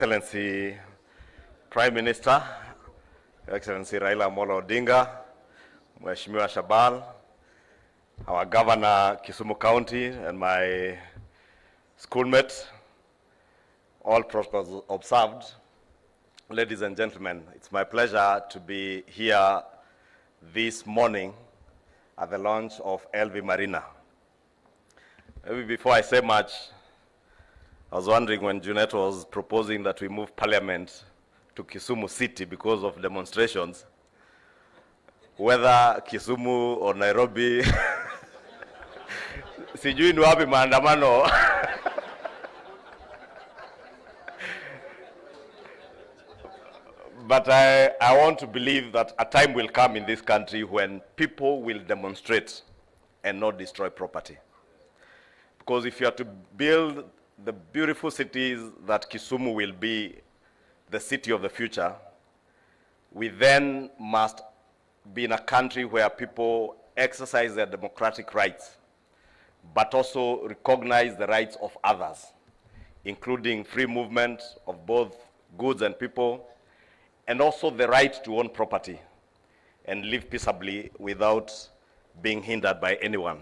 Excellency Prime Minister, Excellency Raila Odinga, Mheshimiwa Shabal, our Governor Kisumu County, and my schoolmates, all protocols observed. Ladies and gentlemen, it's my pleasure to be here this morning at the launch of LV Marina. Maybe before I say much, I was wondering when Junet was proposing that we move Parliament to Kisumu City because of demonstrations, whether Kisumu or Nairobi, sijui ni wapi maandamano. But I want to believe that a time will come in this country when people will demonstrate and not destroy property. Because if you are to build the beautiful cities that Kisumu will be the city of the future, we then must be in a country where people exercise their democratic rights, but also recognize the rights of others, including free movement of both goods and people, and also the right to own property and live peaceably without being hindered by anyone.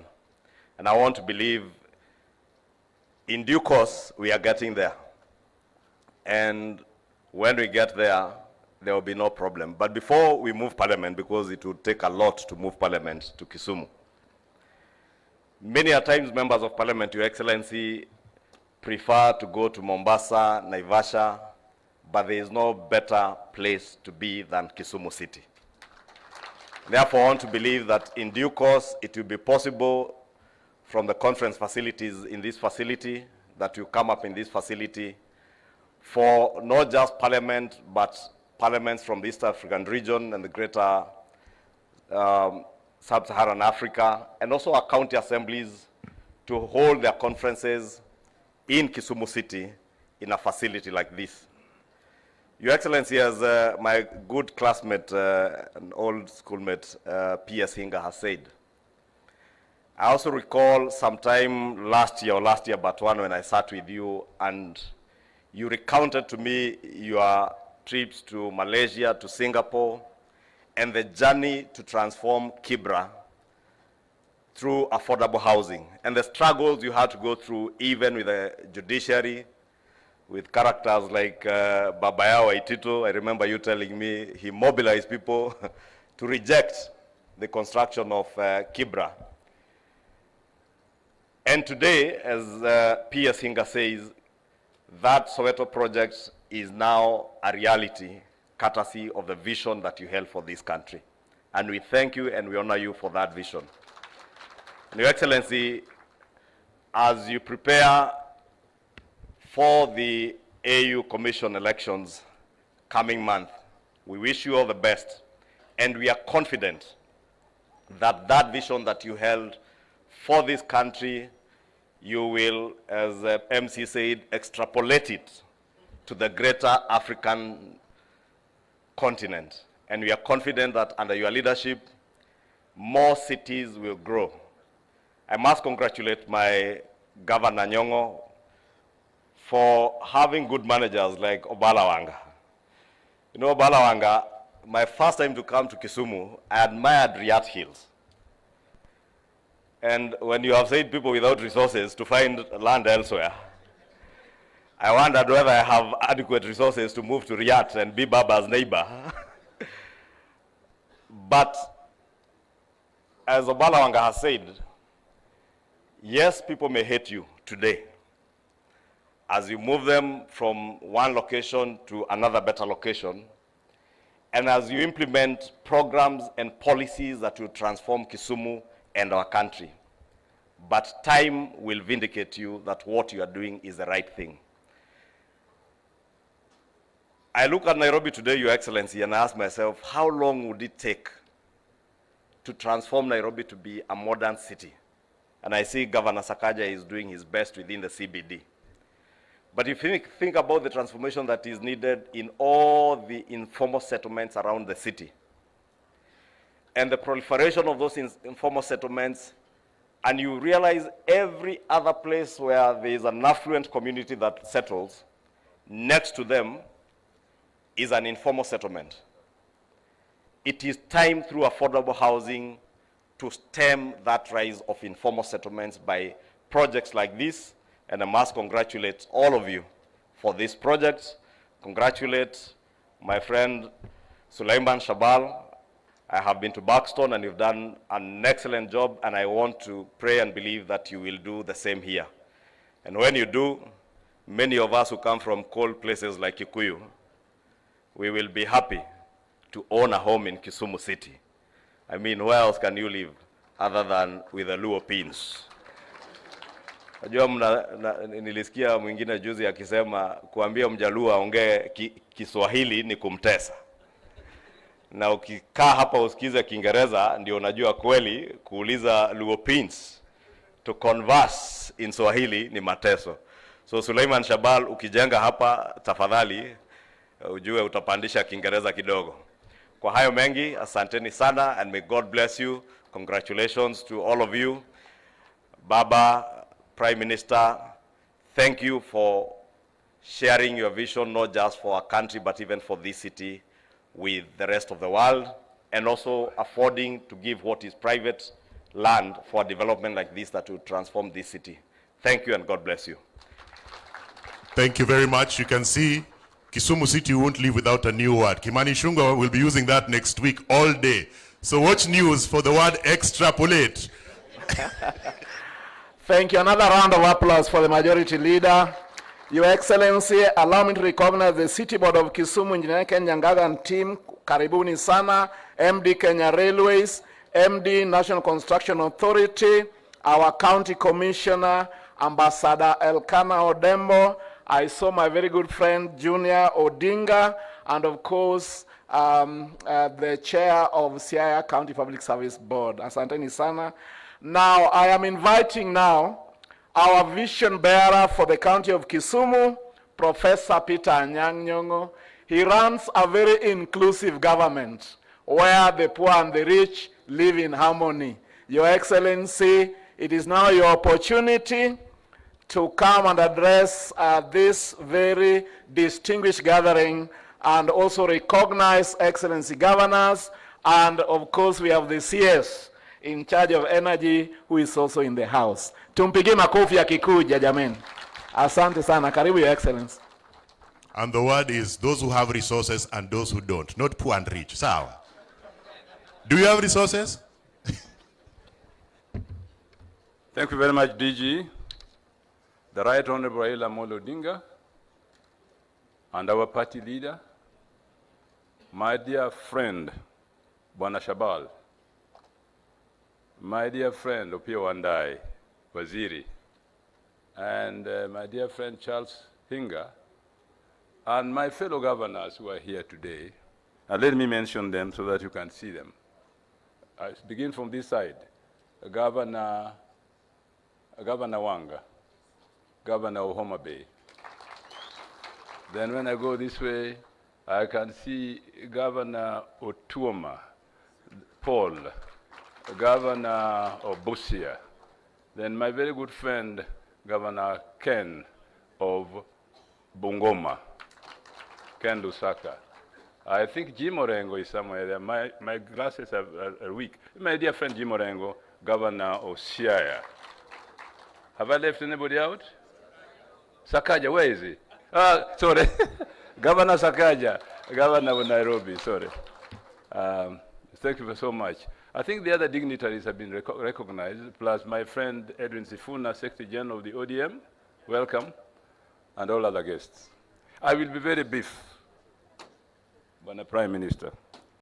And I want to believe in due course, we are getting there. And when we get there, there will be no problem. But before we move Parliament, because it would take a lot to move Parliament to Kisumu, many a times members of Parliament, Your Excellency, prefer to go to Mombasa, Naivasha, but there is no better place to be than Kisumu City. Therefore, I want to believe that in due course, it will be possible from the conference facilities in this facility, that will come up in this facility for not just Parliament, but parliaments from the East African region and the greater Sub-Saharan Africa, and also our county assemblies to hold their conferences in Kisumu City in a facility like this. Your Excellency, as my good classmate and old schoolmate P.S. Hinga has said, I also recall sometime last year but one, when I sat with you and you recounted to me your trips to Malaysia, to Singapore, and the journey to transform Kibra through affordable housing, and the struggles you had to go through even with the judiciary, with characters like Babayao Waitito. I remember you telling me he mobilized people to reject the construction of Kibra. And today, as P.S. Hinga says, that Soweto project is now a reality, courtesy of the vision that you held for this country. And we thank you and we honor you for that vision. And Your Excellency, as you prepare for the AU Commission elections coming month, we wish you all the best. And we are confident that that vision that you held for this country, you will, as MC said, extrapolate it to the greater African continent. And we are confident that under your leadership, more cities will grow. I must congratulate my Governor Nyong'o for having good managers like Obalawanga. You know, Obalawanga, my first time to come to Kisumu, I admired Riyadh Hills. And when you have said people without resources to find land elsewhere, I wondered whether I have adequate resources to move to Riyadh and be Baba's neighbor. But as Obalawanga has said, yes, people may hate you today as you move them from one location to another better location, and as you implement programs and policies that will transform Kisumu and our country. But time will vindicate you that what you are doing is the right thing. I look at Nairobi today, Your Excellency, and I ask myself, how long would it take to transform Nairobi to be a modern city? And I see Governor Sakaja is doing his best within the CBD. But if you think about the transformation that is needed in all the informal settlements around the city, and the proliferation of those informal settlements, and you realize every other place where there is an affluent community that settles, Next to them is an informal settlement. It is time through affordable housing to stem that rise of informal settlements by projects like this, and I must congratulate all of you for this project. Congratulate my friend Suleiman Shabal. I have been to Buxton and you've done an excellent job, and I want to pray and believe that you will do the same here. And when you do, many of us who come from cold places like Kikuyu, we will be happy to own a home in Kisumu City. I mean, where else can you live other than with the Luo pins? Najua nilisikia mwingine juzi akisema kuambia Mjaluo aongee Kiswahili ni kumtesa. Na ukikaa hapa usikize Kingereza ndio unajua kweli kuuliza Luo pins to converse in Swahili ni mateso. So Suleiman Shabal, ukijenga hapa tafadhali ujue utapandisha Kingereza kidogo. Kwa hayo mengi, asanteni sana, and may God bless you. Congratulations to all of you. Baba, Prime Minister, thank you for sharing your vision, not just for our country, but even for this city with the rest of the world, and also affording to give what is private land for a development like this that will transform this city. Thank you, and God bless you. Thank you very much. You can see Kisumu City won't live without a new word. Kimani Ichungwa will be using that next week all day. So watch news for the word extrapolate. Thank you. Another round of applause for the Majority Leader. Your Excellency, allow me to recognize the City Board of Kisumu, Engineer Kenya Ngaga and team. Karibuni sana. MD Kenya Railways, MD National Construction Authority, our County Commissioner, Ambassador Elkana Odembo. I saw my very good friend, Junior Odinga, and of course, the chair of Siaya County Public Service Board. Asanteni sana. Now, I am inviting now our vision bearer for the county of Kisumu, Professor Peter Anyang' Nyong'o. He runs a very inclusive government where the poor and the rich live in harmony. Your Excellency, it is now your opportunity to come and address this very distinguished gathering and also recognize Excellency governors. And of course, we have the CS in charge of energy who is also in the house. Tumpige makofi ya kikuja jameni. Asante sana. Karibu, Your Excellency. And the word is those who have resources and those who don't, not poor and rich. Sawa. Do you have resources? Thank you very much, DG. The Right Honorable Raila Odinga, and our party leader, my dear friend, Bwana Shabal, my dear friend, Opio Wandai, Waziri, and my dear friend, Charles Hinga, and my fellow governors who are here today. And let me mention them so that you can see them. I begin from this side. Governor Wanga, Governor of Mutembei. Then when I go this way, I can see Governor Otuoma, Paul, Governor of Busia. Then my very good friend, Governor Ken of Bungoma, Ken Lusaka. I think Jim Orengo is somewhere there. My glasses are weak. My dear friend Jim Orengo, Governor of Siaya. Have I left anybody out? Sakaja, where is he? Sorry. Governor Sakaja, Governor of Nairobi, sorry. Thank you so much. I think the other dignitaries have been recognized, plus my friend Edwin Sifuna, Secretary General of the ODM, welcome, and all other guests. I will be very brief, Bwana Prime Minister.